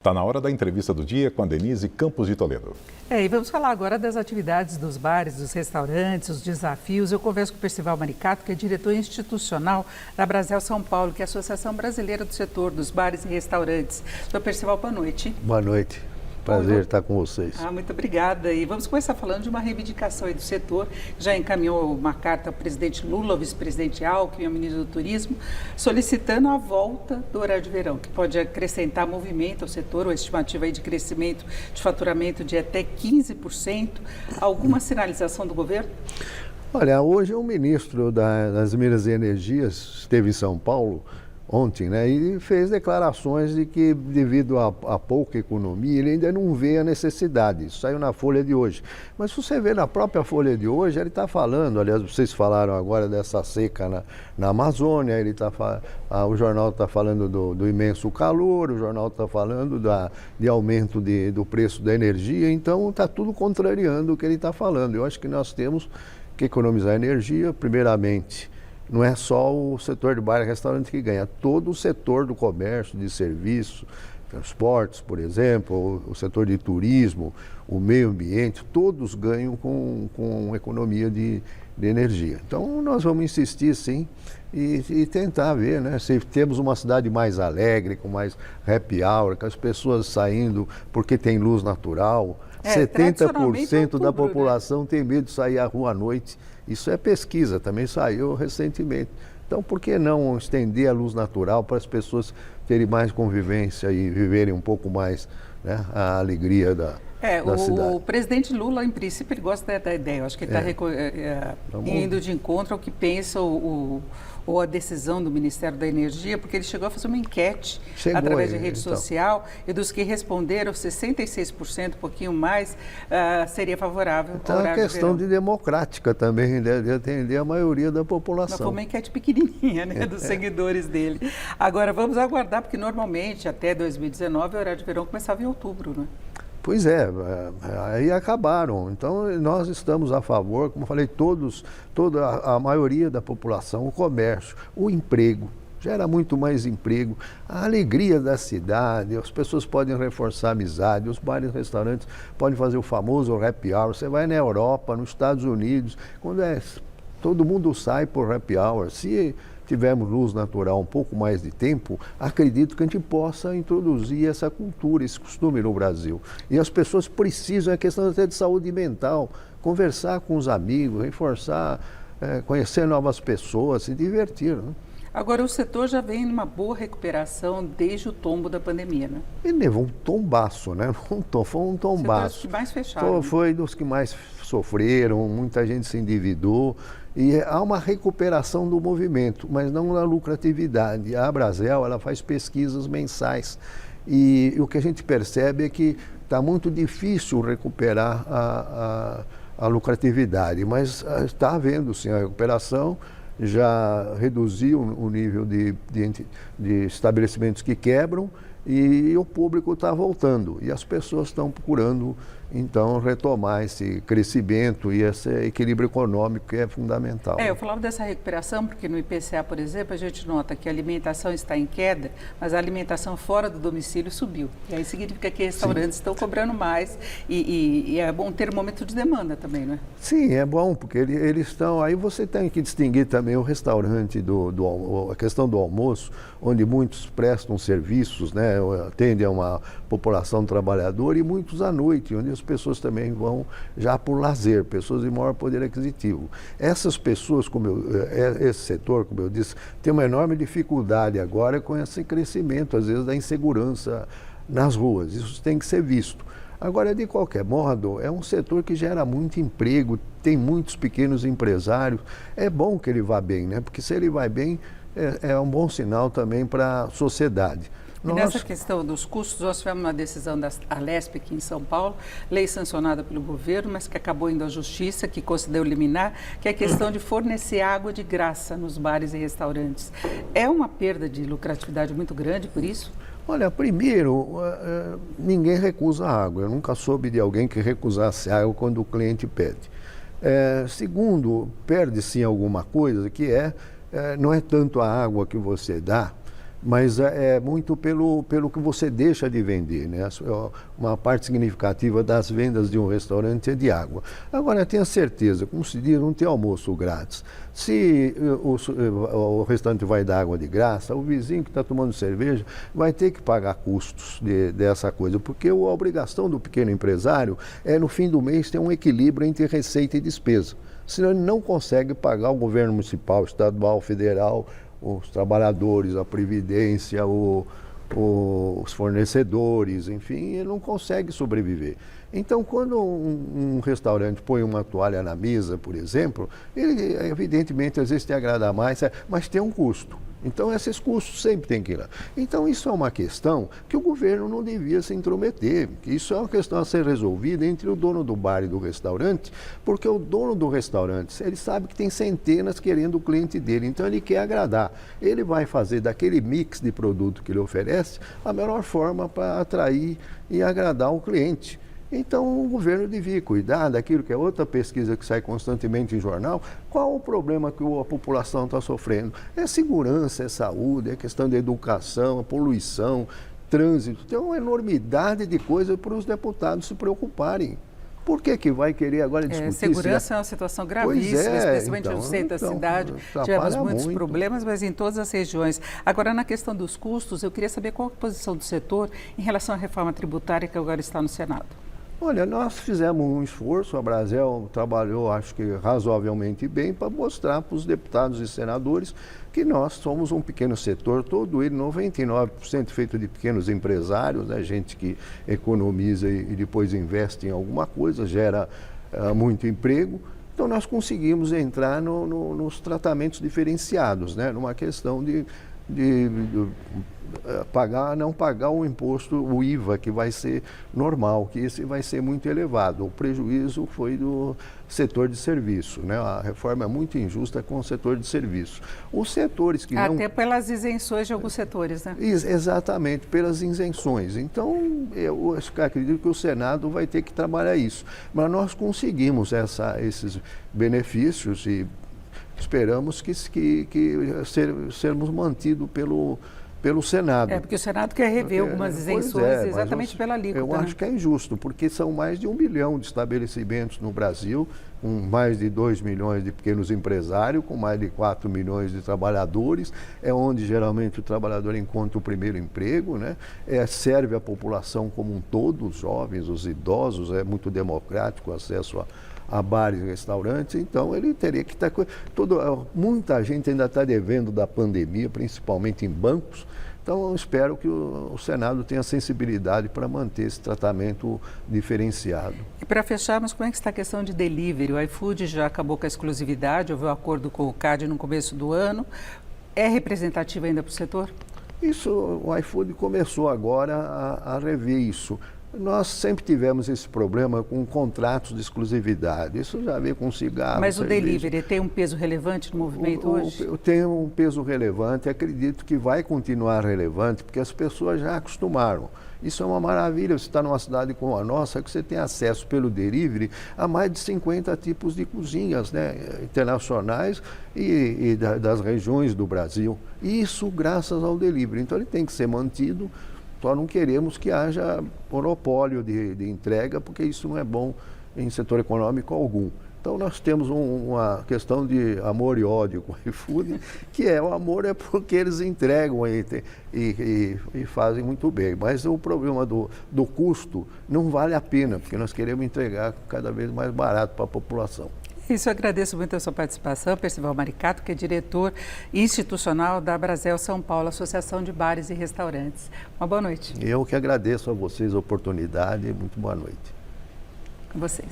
Está na hora da entrevista do dia com a Denise Campos de Toledo. E vamos falar agora das atividades dos bares, dos restaurantes, os desafios. Eu converso com o Percival Manicato, que é diretor institucional da Brasel São Paulo, que é a Associação Brasileira do Setor dos Bares e Restaurantes. Doutor Percival, boa noite. Boa noite. Prazer estar com vocês. Muito obrigada. E vamos começar falando de uma reivindicação aí do setor. Já encaminhou uma carta ao presidente Lula, ao vice-presidente Alckmin, ao ministro do Turismo, solicitando a volta do horário de verão, que pode acrescentar movimento ao setor, uma estimativa aí de crescimento de faturamento de até 15%. Alguma sinalização do governo? Olha, hoje o ministro das Minas e Energias esteve em São Paulo ontem, né, e fez declarações de que, devido à pouca economia, ele ainda não vê a necessidade. Isso saiu na Folha de hoje. Mas se você vê na própria Folha de hoje, ele está falando, aliás, vocês falaram agora dessa seca na Amazônia, o jornal está falando do imenso calor, o jornal está falando de aumento do preço da energia, então está tudo contrariando o que ele está falando. Eu acho que nós temos que economizar energia, primeiramente. Não é só o setor de bar e restaurante que ganha, todo o setor do comércio, de serviço, transportes, por exemplo, o setor de turismo, o meio ambiente, todos ganham com economia de energia. Então, nós vamos insistir, sim, e tentar ver, né, se temos uma cidade mais alegre, com mais happy hour, com as pessoas saindo porque tem luz natural. 70% da população, né, tem medo de sair à rua à noite. Isso é pesquisa, também saiu recentemente. Então, por que não estender a luz natural para as pessoas terem mais convivência e viverem um pouco mais, né, a alegria da cidade? O presidente Lula, em princípio, ele gosta da ideia. Eu acho que ele está indo de encontro ao que pensa ou a decisão do Ministério da Energia, porque ele chegou a fazer uma enquete através de rede social, e dos que responderam, 66%, um pouquinho mais, seria favorável então, ao horário é questão de democrática também, de atender a maioria da população. Mas foi uma enquete pequenininha, né, dos seguidores dele. Agora, vamos aguardar, porque normalmente, até 2019, o horário de verão começava em outubro, né? Pois é, aí acabaram. Então, nós estamos a favor, como eu falei, toda a maioria da população, o comércio, o emprego, gera muito mais emprego, a alegria da cidade, as pessoas podem reforçar a amizade, os bares e restaurantes podem fazer o famoso happy hour. Você vai na Europa, nos Estados Unidos, todo mundo sai por happy hour. Se tivermos luz natural um pouco mais de tempo, acredito que a gente possa introduzir essa cultura, esse costume no Brasil. E as pessoas precisam, é questão até de saúde mental, conversar com os amigos, reforçar, conhecer novas pessoas, se divertir, né? Agora, o setor já vem numa boa recuperação desde o tombo da pandemia, né? Ele levou um tombaço, né? Foi um tombaço. Foi dos que mais fecharam. Foi dos que mais sofreram, muita gente se endividou. E há uma recuperação do movimento, mas não na lucratividade. A Brasel, ela faz pesquisas mensais e o que a gente percebe é que está muito difícil recuperar a lucratividade, mas está havendo sim a recuperação. Já reduziu o nível de estabelecimentos que quebram e o público está voltando. E as pessoas estão procurando, então, retomar esse crescimento e esse equilíbrio econômico que é fundamental. Eu falava dessa recuperação porque no IPCA, por exemplo, a gente nota que a alimentação está em queda, mas a alimentação fora do domicílio subiu. E aí significa que restaurantes estão cobrando mais e é bom ter um momento de demanda também, não é? Sim, é bom, porque eles estão... Aí você tem que distinguir também o restaurante, a questão do almoço, onde muitos prestam serviços, né, atendem a uma população trabalhadora, e muitos à noite, onde as pessoas também vão já por lazer, pessoas de maior poder aquisitivo. Essas pessoas, esse setor, como eu disse, tem uma enorme dificuldade agora com esse crescimento, às vezes, da insegurança nas ruas. Isso tem que ser visto. Agora, de qualquer modo, é um setor que gera muito emprego, tem muitos pequenos empresários. É bom que ele vá bem, né? Porque se ele vai bem, é um bom sinal também para a sociedade. E nessa questão dos custos, nós tivemos uma decisão da Alesp aqui em São Paulo, lei sancionada pelo governo, mas que acabou indo à justiça, que considerou liminar, que é a questão de fornecer água de graça nos bares e restaurantes. É uma perda de lucratividade muito grande por isso? Olha, primeiro, ninguém recusa água. Eu nunca soube de alguém que recusasse água quando o cliente pede. Segundo, perde sim alguma coisa, que não é tanto a água que você dá, mas é muito pelo que você deixa de vender, né? Uma parte significativa das vendas de um restaurante é de água. Agora, tenha certeza, como se diz, não tem almoço grátis. Se o restaurante vai dar água de graça, o vizinho que está tomando cerveja vai ter que pagar custos dessa coisa, porque a obrigação do pequeno empresário é, no fim do mês, ter um equilíbrio entre receita e despesa. Senão ele não consegue pagar o governo municipal, estadual, federal, os trabalhadores, a previdência, os fornecedores, enfim, ele não consegue sobreviver. Então, quando um restaurante põe uma toalha na mesa, por exemplo, ele, evidentemente, às vezes tem que agradar mais, mas tem um custo. Então, esses custos sempre têm que ir lá. Então, isso é uma questão que o governo não devia se intrometer. Isso é uma questão a ser resolvida entre o dono do bar e do restaurante, porque o dono do restaurante, ele sabe que tem centenas querendo o cliente dele, então ele quer agradar. Ele vai fazer daquele mix de produto que ele oferece a melhor forma para atrair e agradar o cliente. Então, o governo devia cuidar daquilo que é outra pesquisa que sai constantemente em jornal. Qual o problema que a população está sofrendo? É segurança, é saúde, é questão de educação, é poluição, trânsito. Tem uma enormidade de coisas para os deputados se preocuparem. Por que vai querer agora discutir? Segurança é uma situação gravíssima, especialmente no centro da cidade. Tivemos muitos problemas, mas em todas as regiões. Agora, na questão dos custos, eu queria saber qual a posição do setor em relação à reforma tributária que agora está no Senado. Olha, nós fizemos um esforço, a Brasel trabalhou, acho que razoavelmente bem, para mostrar para os deputados e senadores que nós somos um pequeno setor, todo ele 99% feito de pequenos empresários, né, gente que economiza e depois investe em alguma coisa, gera muito emprego. Então, nós conseguimos entrar nos tratamentos diferenciados, né, numa questão de não pagar o imposto, o IVA, que vai ser normal, que esse vai ser muito elevado. O prejuízo foi do setor de serviço, né? A reforma é muito injusta com o setor de serviço. Os setores que Até pelas isenções de alguns setores, né? Exatamente, pelas isenções. Então, eu acredito que o Senado vai ter que trabalhar isso. Mas nós conseguimos esses benefícios e esperamos que sermos mantidos pelo Senado. Porque o Senado quer rever algumas isenções exatamente pela alíquota. Eu acho que é injusto, porque são mais de 1 milhão de estabelecimentos no Brasil, com mais de 2 milhões de pequenos empresários, com mais de 4 milhões de trabalhadores, é onde geralmente o trabalhador encontra o primeiro emprego, né? Serve a população como um todo, os jovens, os idosos, é muito democrático o acesso a bares e restaurantes, então ele teria que estar... Muita gente ainda está devendo da pandemia, principalmente em bancos, então eu espero que o Senado tenha sensibilidade para manter esse tratamento diferenciado. E para fecharmos, como é que está a questão de delivery? O iFood já acabou com a exclusividade, houve um acordo com o CAD no começo do ano. É representativo ainda para o setor? O iFood começou agora a rever isso. Nós sempre tivemos esse problema com contratos de exclusividade. Isso já veio com cigarro. Mas o cerveja. Delivery tem um peso relevante no movimento hoje? Tem um peso relevante, acredito que vai continuar relevante, porque as pessoas já acostumaram. Isso é uma maravilha, você está numa cidade como a nossa, que você tem acesso pelo delivery a mais de 50 tipos de cozinhas, né, internacionais e das regiões do Brasil. Isso graças ao delivery. Então ele tem que ser mantido. Só não queremos que haja monopólio de entrega, porque isso não é bom em setor econômico algum. Então nós temos uma questão de amor e ódio com o iFood, que o amor é porque eles entregam e fazem muito bem. Mas o problema do custo não vale a pena, porque nós queremos entregar cada vez mais barato para a população. Isso, eu agradeço muito a sua participação, Percival Maricato, que é diretor institucional da Brasel São Paulo, Associação de Bares e Restaurantes. Uma boa noite. Eu que agradeço a vocês a oportunidade. Muito boa noite. Com vocês.